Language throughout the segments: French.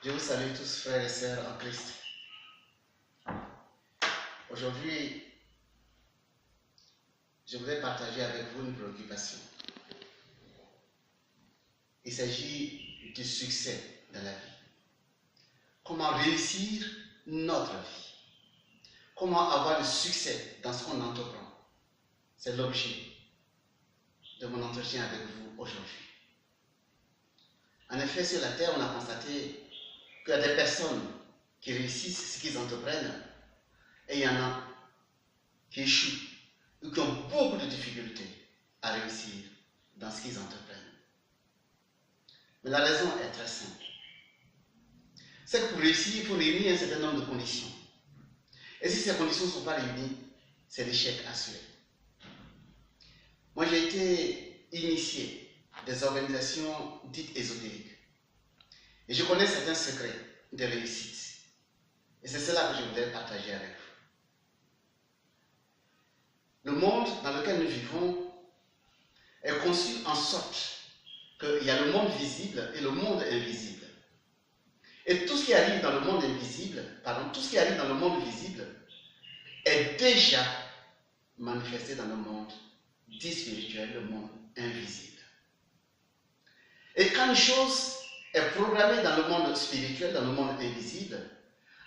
Je vous salue tous, frères et sœurs en Christ. Aujourd'hui, je voudrais partager avec vous une préoccupation. Il s'agit du succès dans la vie. Comment réussir notre vie? Comment avoir le succès dans ce qu'on entreprend? C'est l'objet de mon entretien avec vous aujourd'hui. En effet, sur la terre, on a constaté qu'il y a des personnes qui réussissent ce qu'ils entreprennent et il y en a qui échouent ou qui ont beaucoup de difficultés à réussir dans ce qu'ils entreprennent. Mais la raison est très simple. C'est que pour réussir, il faut réunir un certain nombre de conditions. Et si ces conditions ne sont pas réunies, c'est l'échec assuré. Moi, j'ai été initié des organisations dites ésotériques. Et je connais certains secrets de réussite. Et c'est cela que je voudrais partager avec vous. Le monde dans lequel nous vivons est conçu en sorte qu'il y a le monde visible et le monde invisible. Et tout ce qui arrive dans le monde invisible, tout ce qui arrive dans le monde visible est déjà manifesté dans le monde dit spirituel, le monde invisible. Et quand une chose est programmée dans le monde spirituel, dans le monde invisible,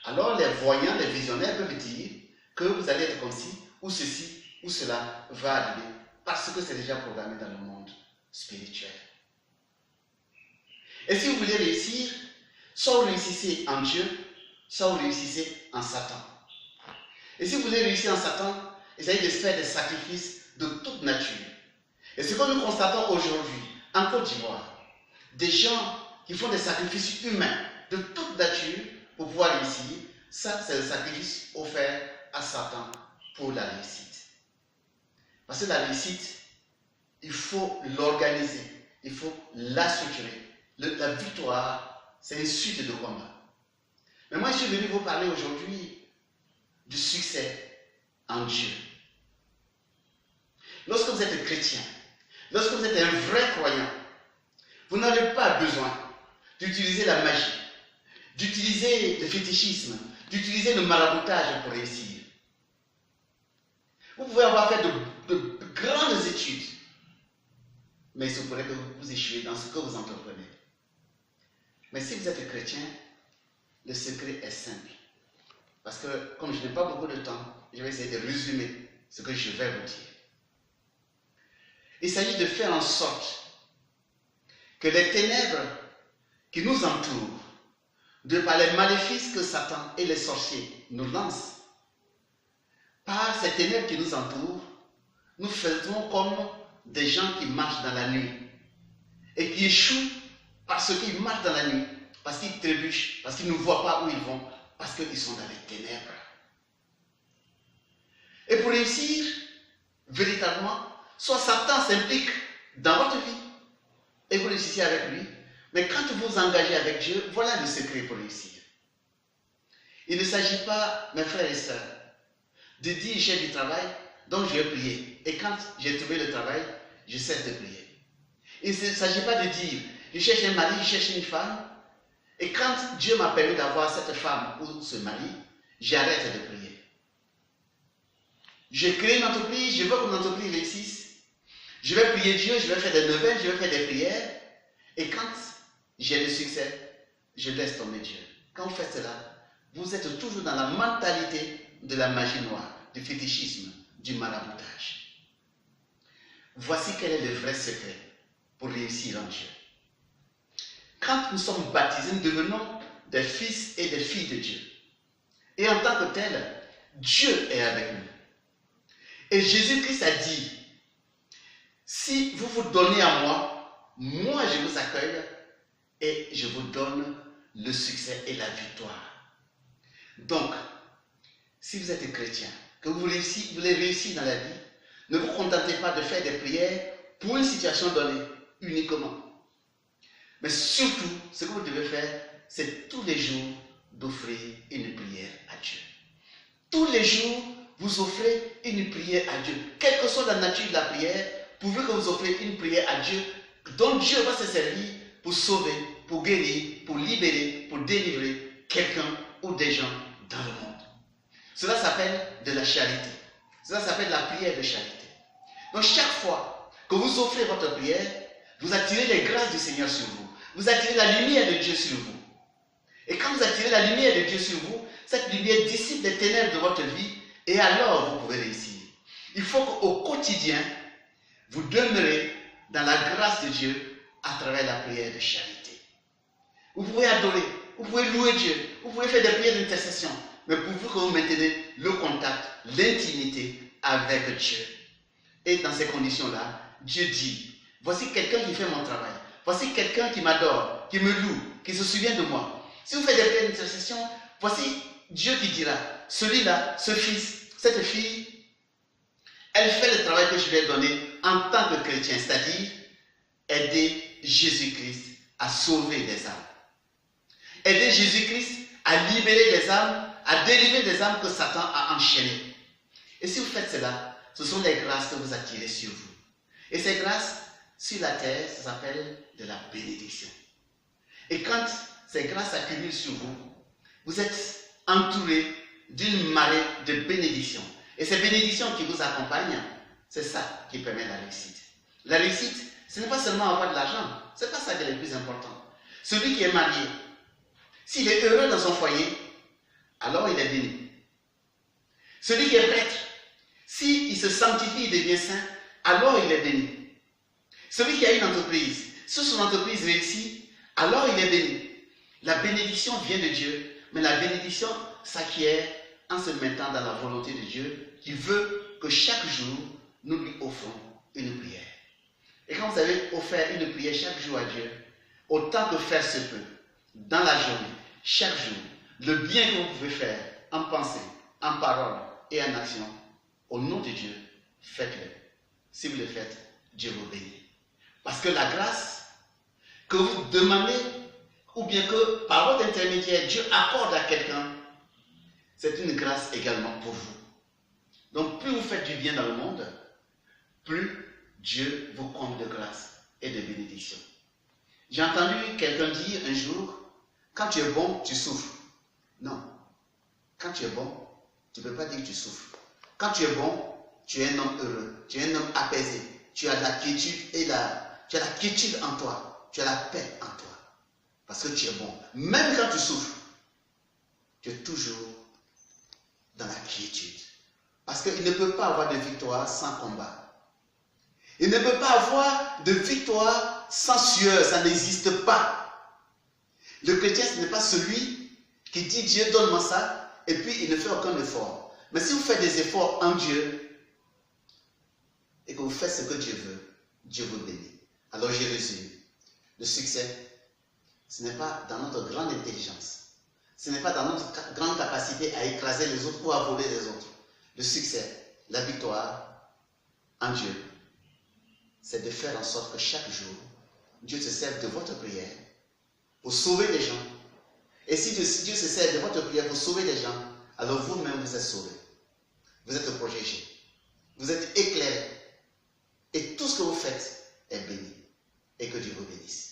alors les voyants, les visionnaires peuvent dire que vous allez être comme ci, ou ceci, ou cela va arriver, parce que c'est déjà programmé dans le monde spirituel. Et si vous voulez réussir, soit vous réussissez en Dieu, soit vous réussissez en Satan. Et si vous voulez réussir en Satan, il s'agit de faire des sacrifices de toute nature. Et ce que nous constatons aujourd'hui en Côte d'Ivoire, des gens qui font des sacrifices humains de toute nature pour pouvoir réussir, ça c'est le sacrifice offert à Satan pour la réussite. Parce que la réussite, il faut l'organiser, il faut la structurer. La victoire, c'est une suite de combats. Mais moi, je suis venu vous parler aujourd'hui du succès en Dieu. Lorsque vous êtes chrétien, lorsque vous êtes un vrai croyant, vous n'avez pas besoin d'utiliser la magie, d'utiliser le fétichisme, d'utiliser le maraboutage pour réussir. Vous pouvez avoir fait de grandes études, mais il se pourrait que vous échouez dans ce que vous entreprenez. Mais si vous êtes chrétien, le secret est simple. Parce que, comme je n'ai pas beaucoup de temps, je vais essayer de résumer ce que je vais vous dire. Il s'agit de faire en sorte que les ténèbres qui nous entourent, de par les maléfices que Satan et les sorciers nous lancent, par ces ténèbres qui nous entourent, nous faisons comme des gens qui marchent dans la nuit et qui échouent parce qu'ils marchent dans la nuit, parce qu'ils trébuchent, parce qu'ils ne voient pas où ils vont, parce qu'ils sont dans les ténèbres. Et pour réussir, véritablement, soit Satan s'implique dans votre vie et vous réussissez avec lui, mais quand vous vous engagez avec Dieu, voilà le secret pour réussir. Il ne s'agit pas, mes frères et sœurs, de dire j'ai du travail, donc je vais prier. Et quand j'ai trouvé le travail, je cesse de prier. Il ne s'agit pas de dire je cherche un mari, je cherche une femme, et quand Dieu m'a permis d'avoir cette femme ou ce mari, j'arrête de prier. Je crée une entreprise, je veux que mon entreprise réussisse. Je vais prier Dieu, je vais faire des neuvaines, je vais faire des prières. Et quand j'ai le succès, je laisse tomber Dieu. Quand vous faites cela, vous êtes toujours dans la mentalité de la magie noire, du fétichisme, du maraboutage. Voici quel est le vrai secret pour réussir en Dieu. Quand nous sommes baptisés, nous devenons des fils et des filles de Dieu. Et en tant que tel, Dieu est avec nous. Et Jésus-Christ a dit, si vous vous donnez à moi, moi je vous accueille et je vous donne le succès et la victoire. Donc, si vous êtes chrétien, que vous voulez réussir dans la vie, ne vous contentez pas de faire des prières pour une situation donnée uniquement. Mais surtout, ce que vous devez faire, c'est tous les jours d'offrir une prière à Dieu. Tous les jours, vous offrez une prière à Dieu. Quelle que soit la nature de la prière, pourvu que vous offrez une prière à Dieu, dont Dieu va se servir pour sauver, pour guérir, pour libérer, pour délivrer quelqu'un ou des gens dans le monde. Cela s'appelle de la charité. Cela s'appelle la prière de charité. Donc chaque fois que vous offrez votre prière, vous attirez les grâces du Seigneur sur vous. Vous attirez la lumière de Dieu sur vous. Et quand vous attirez la lumière de Dieu sur vous, cette lumière dissipe les ténèbres de votre vie et alors vous pouvez réussir. Il faut qu'au quotidien, vous demeurez dans la grâce de Dieu à travers la prière de charité. Vous pouvez adorer, vous pouvez louer Dieu, vous pouvez faire des prières d'intercession, mais pourvu que vous maintenez le contact, l'intimité avec Dieu. Et dans ces conditions-là, Dieu dit, voici quelqu'un qui fait mon travail, voici quelqu'un qui m'adore, qui me loue, qui se souvient de moi. Si vous faites des prières d'intercession, voici Dieu qui dira, celui-là, ce fils, cette fille, elle fait le travail que je lui ai donné en tant que chrétien, c'est-à-dire aider Jésus-Christ à sauver des âmes. Aider Jésus-Christ à libérer des âmes, à délivrer des âmes que Satan a enchaînées. Et si vous faites cela, ce sont les grâces que vous attirez sur vous. Et ces grâces, sur la terre, ça s'appelle de la bénédiction. Et quand ces grâces s'accumulent sur vous, vous êtes entouré d'une marée de bénédictions. Et ces bénédictions qui vous accompagnent, c'est ça qui permet la réussite. La réussite, ce n'est pas seulement avoir de l'argent. Ce n'est pas ça qui est le plus important. Celui qui est marié, s'il est heureux dans son foyer, alors il est béni. Celui qui est prêtre, s'il se sanctifie, il devient saint, alors il est béni. Celui qui a une entreprise, si son entreprise réussit, alors il est béni. La bénédiction vient de Dieu, mais la bénédiction s'acquiert en se mettant dans la volonté de Dieu qui veut que chaque jour, nous lui offrons une prière. Et quand vous avez offert une prière chaque jour à Dieu, autant que faire se peut, dans la journée, chaque jour, le bien que vous pouvez faire en pensée, en parole et en action, au nom de Dieu, faites-le. Si vous le faites, Dieu vous bénit. Parce que la grâce que vous demandez, ou bien que par votre intermédiaire, Dieu accorde à quelqu'un, c'est une grâce également pour vous. Donc plus vous faites du bien dans le monde, plus Dieu vous comble de grâce et de bénédiction. J'ai entendu quelqu'un dire un jour, quand tu es bon, tu souffres. Non. Quand tu es bon, tu ne peux pas dire que tu souffres. Quand tu es bon, tu es un homme heureux, tu es un homme apaisé, tu as la quiétude tu as la quiétude en toi, tu as la paix en toi. Parce que tu es bon. Même quand tu souffres, tu es toujours dans la quiétude. Parce qu'il ne peut pas avoir de victoire sans combat. Il ne peut pas avoir de victoire sans sueur, ça n'existe pas. Le chrétien, ce n'est pas celui qui dit Dieu donne-moi ça, et puis il ne fait aucun effort. Mais si vous faites des efforts en Dieu, et que vous faites ce que Dieu veut, Dieu vous bénit. Alors je résume. Le succès, ce n'est pas dans notre grande intelligence. Ce n'est pas dans notre grande capacité à écraser les autres ou à voler les autres. Le succès, la victoire en Dieu, c'est de faire en sorte que chaque jour, Dieu se serve de votre prière pour sauver les gens. Et si Dieu se sert de votre prière pour sauver les gens, alors vous-même vous êtes sauvés. Vous êtes protégés. Vous êtes éclairés. Et tout ce que vous faites est béni. Et que Dieu vous bénisse.